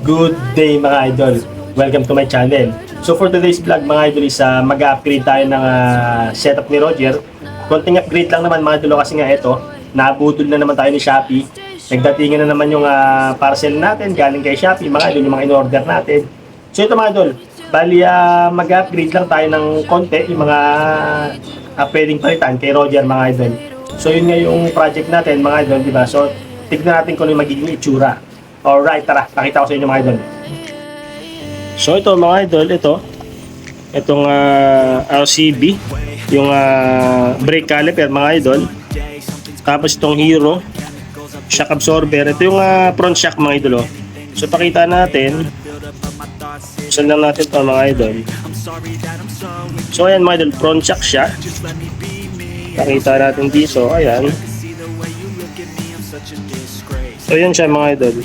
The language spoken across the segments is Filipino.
Good day mga idol. Welcome to my channel. So for today's vlog mga idol is mag-upgrade tayo ng setup ni Roger. Konting upgrade lang naman mga idol kasi nga ito, nabudol na naman tayo ni Shopee. Nagdatingan na naman yung parcel natin galing kay Shopee mga idol, yung mga in-order natin. So ito mga idol, bali mag-upgrade lang tayo ng konti yung mga pwedeng palitan kay Roger mga idol. So yun nga yung project natin mga idol, di ba? So tignan natin kung ano yung magiging itsura. Alright, tara, pakita ko sa inyo mga idol. So ito mga idol, itong RCB, yung brake caliper mga idol. Tapos itong Hero shock absorber, ito yung front shock mga idol. So pakita natin, saan lang natin ito mga idol. So ayan mga idol, front shock siya. Pakita natin dito, ayan. So yun siya mga idol.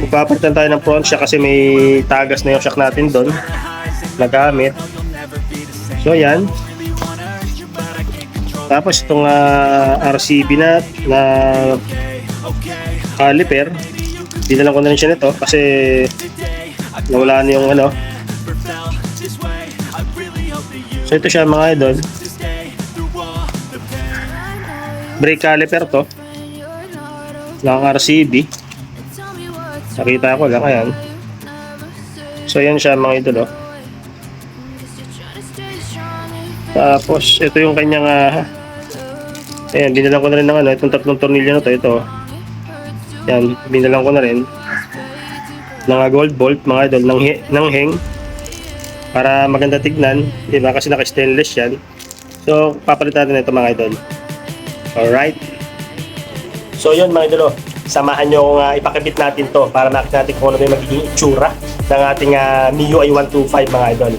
Magpapalitan tayo ng front shock kasi may tagas na yung shock natin doon nagamit. So yan. Tapos itong RCB na caliper, dinalan ko na rin siya nito kasi nawala na yung So ito siya mga idol, brake caliper to ng RCB. Nakita ko lang, ayan. So yan siya mga idol. Tapos ito yung kanyang ayan, binalan ko na rin ng itong tatlong tornilyo na to, ito. Yan, binalan ko na rin ng gold bolt mga idol, ng hang para maganda tignan, diba? Kasi naka stainless yan. So papalitan natin ito mga idol. Alright. So yun mga idol, samahan nyo ipakabit natin to para makita natin kung ano yung magiging itsura ng ating Mio i125 mga idol.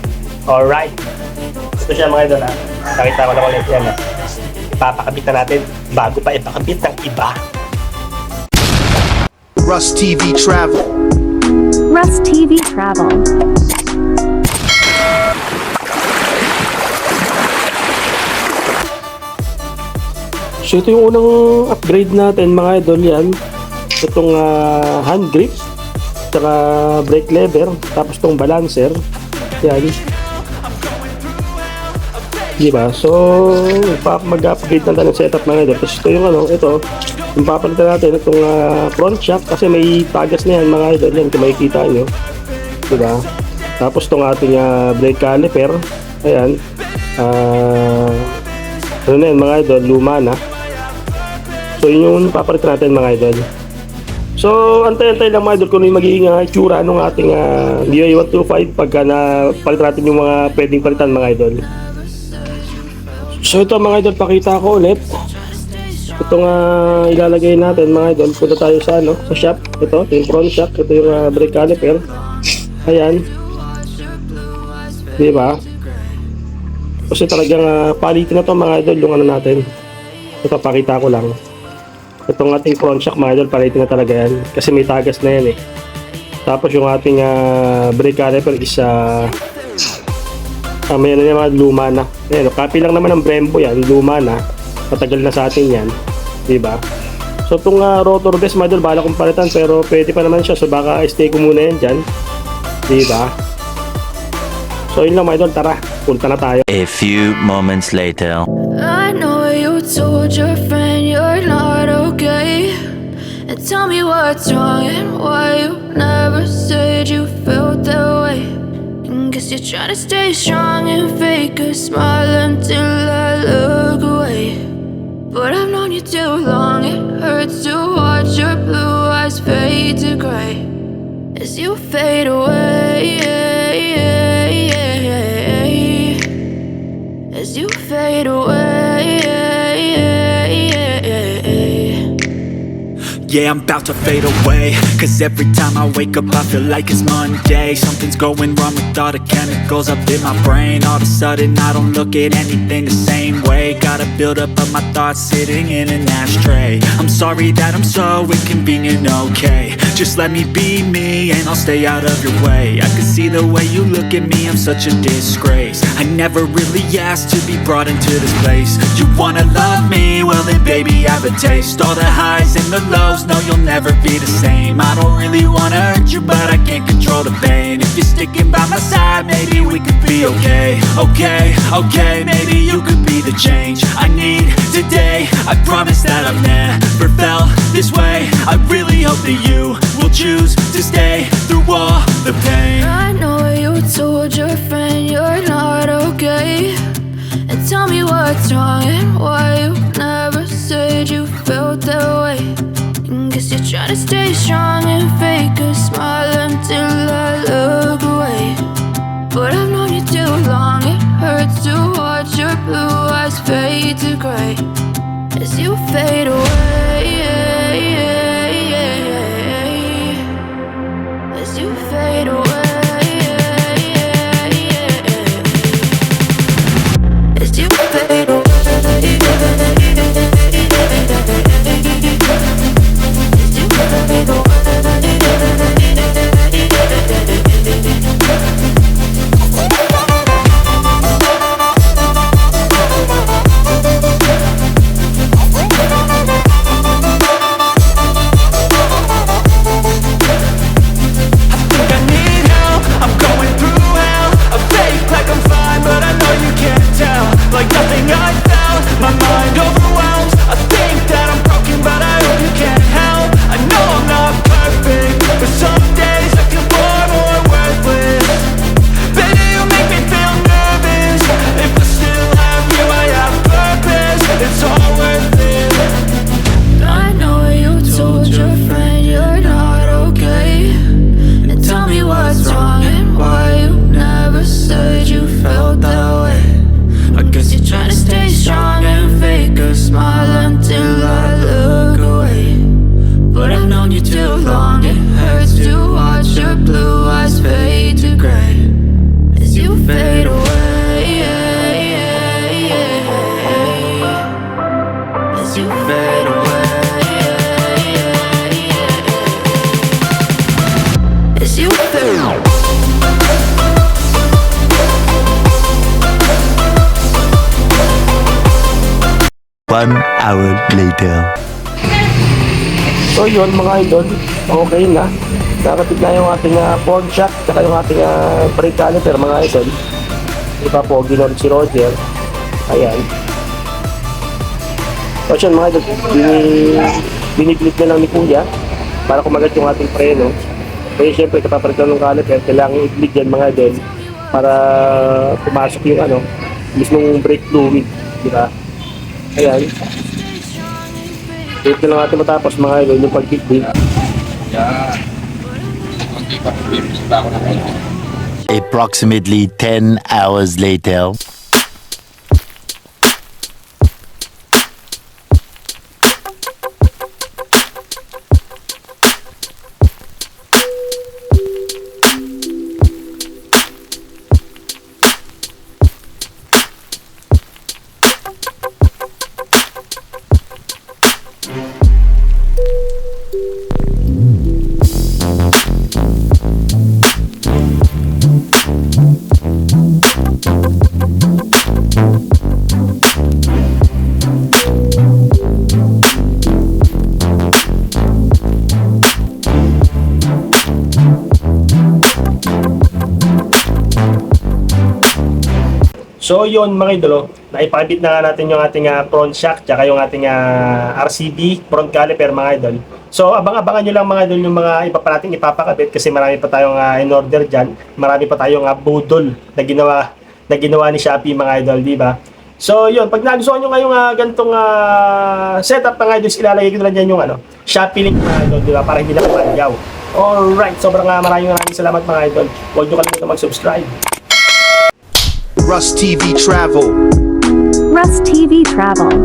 Alright. Ito siya mga idol, nakita ko na ulit yan. Ipapakabit na natin bago pa ipakabit ng iba. RusTV Travel. RusTV Travel. So ito yung unang upgrade natin mga idol, yan. Itong hand grip, saka brake lever, tapos itong balancer, yan. Diba? So mag-upgrade na tayo ng setup mga idol. Tapos ito yung yung papalitan natin itong front shock kasi may tagas na yan mga idol, yan kung makikita nyo, diba? Tapos itong ating brake caliper, ayan, ano na yan mga idol, luma na. So yun yung papalitan natin mga idol. So antay-antay lang mga idol kung ano yung magiging itsura ng ating Mio i125 pagka napalitan natin yung mga pwedeng palitan mga idol. So ito mga idol, pakita ko ulit. Itong ilalagay natin mga idol, punta tayo sa shop. Ito yung front shock, ito yung brake caliper. Ayan, diba? Kasi talagang palitin na to mga idol yung natin. Ito pakita ko lang. Itong ating front shock mga idol, palitin na talaga yan kasi may tagas na yan eh. Tapos yung ating brake caliper is may mga luma na. Ayan, copy lang naman ng Brembo yan, luma na. Matagal na sa atin yan, diba? So itong rotor vest mga idol, bala kong palitan pero pwede pa naman siya, so baka stay ko muna yan dyan, diba? So yun lang mga idol, tara, punta na tayo. A few moments later. I know you told your friend you're not okay, and tell me what's wrong and why you never said you felt that way. And guess you're trying to stay strong and fake a smile until I look away. But I've known you too long, it hurts to watch your blue eyes fade to gray as you fade away. As you fade away. Yeah, I'm about to fade away, cause every time I wake up I feel like it's Monday. Something's going wrong with all the chemicals up in my brain. All of a sudden I don't look at anything the same way. Gotta build up of my thoughts sitting in an ashtray. I'm sorry that I'm so inconvenient, okay. Just let me be me and I'll stay out of your way. I can see the way you look at me, I'm such a disgrace. I never really asked to be brought into this place. You wanna love me? Well then baby I have a taste. All the highs and the lows, just know you'll never be the same. I don't really wanna hurt you, but I can't control the pain. If you're sticking by my side, maybe we could be okay. Okay, maybe you could be the change I need today. I promise that I've never felt this way. I really hope that you will choose to stay through all the pain. I know you told your friend you're not okay, and tell me what's wrong and why you never said you felt that way. And guess you're trying to stay strong and fake a smile until I look away. But I've known you too long, it hurts to watch your blue eyes fade to gray as you fade away. As you fade away. As you fade away. As you fade away. Like nothing I felt, my mind overwhelms. I think that I'm broken, but I hope you can't help. I know I'm not perfect, but some days I feel bored or worthless. Baby, you make me feel nervous. If I still have you, I have purpose. It's all worth it. I know you told your friend you're not okay, and tell me what's wrong and why you never said you felt that way. I guess you're trying to stay strong and fake a smile until I look away. But I've known you too long, it hurts to watch your blue eyes fade to gray as you fade away. As you fade away. As you fade away. 1 hour later. So yun mga idol, okay na. Nakatid na yung ating pork shock, saka yung ating brake caliper mga idol. Iba po, ginoon si Roger. Ayan. So yun mga idol, biniglit na lang ni Kuya para kumagat yung ating preno. Kaya syempre kapapalitan ng caliper, kailangan i-bleed yan mga idol para pumasok yung mismong brake fluid, di ba? Ayan. Ito lang natin matapos mga idol yung pag-bleed. Approximately 10 hours later. So yun mga idolo, naipakabit na nga natin yung ating front shock tsaka yung ating RCB front caliper mga idol. So abang-abangan nyo lang mga idol yung mga iba pa natin ipapakabit kasi marami pa tayong in order dyan. Marami pa tayong budol na ginawa ni Shopee mga idol, di ba? So yun, pag nagustuhan nyo ngayong ganitong setup mga idol, ilalagay ko na dyan yung Shopee link mga idol, di ba? Para hindi na kamalyaw. Alright, sobrang maraming salamat mga idol. Huwag nyo kalimutan mag-subscribe. RusTV Travel. RusTV Travel.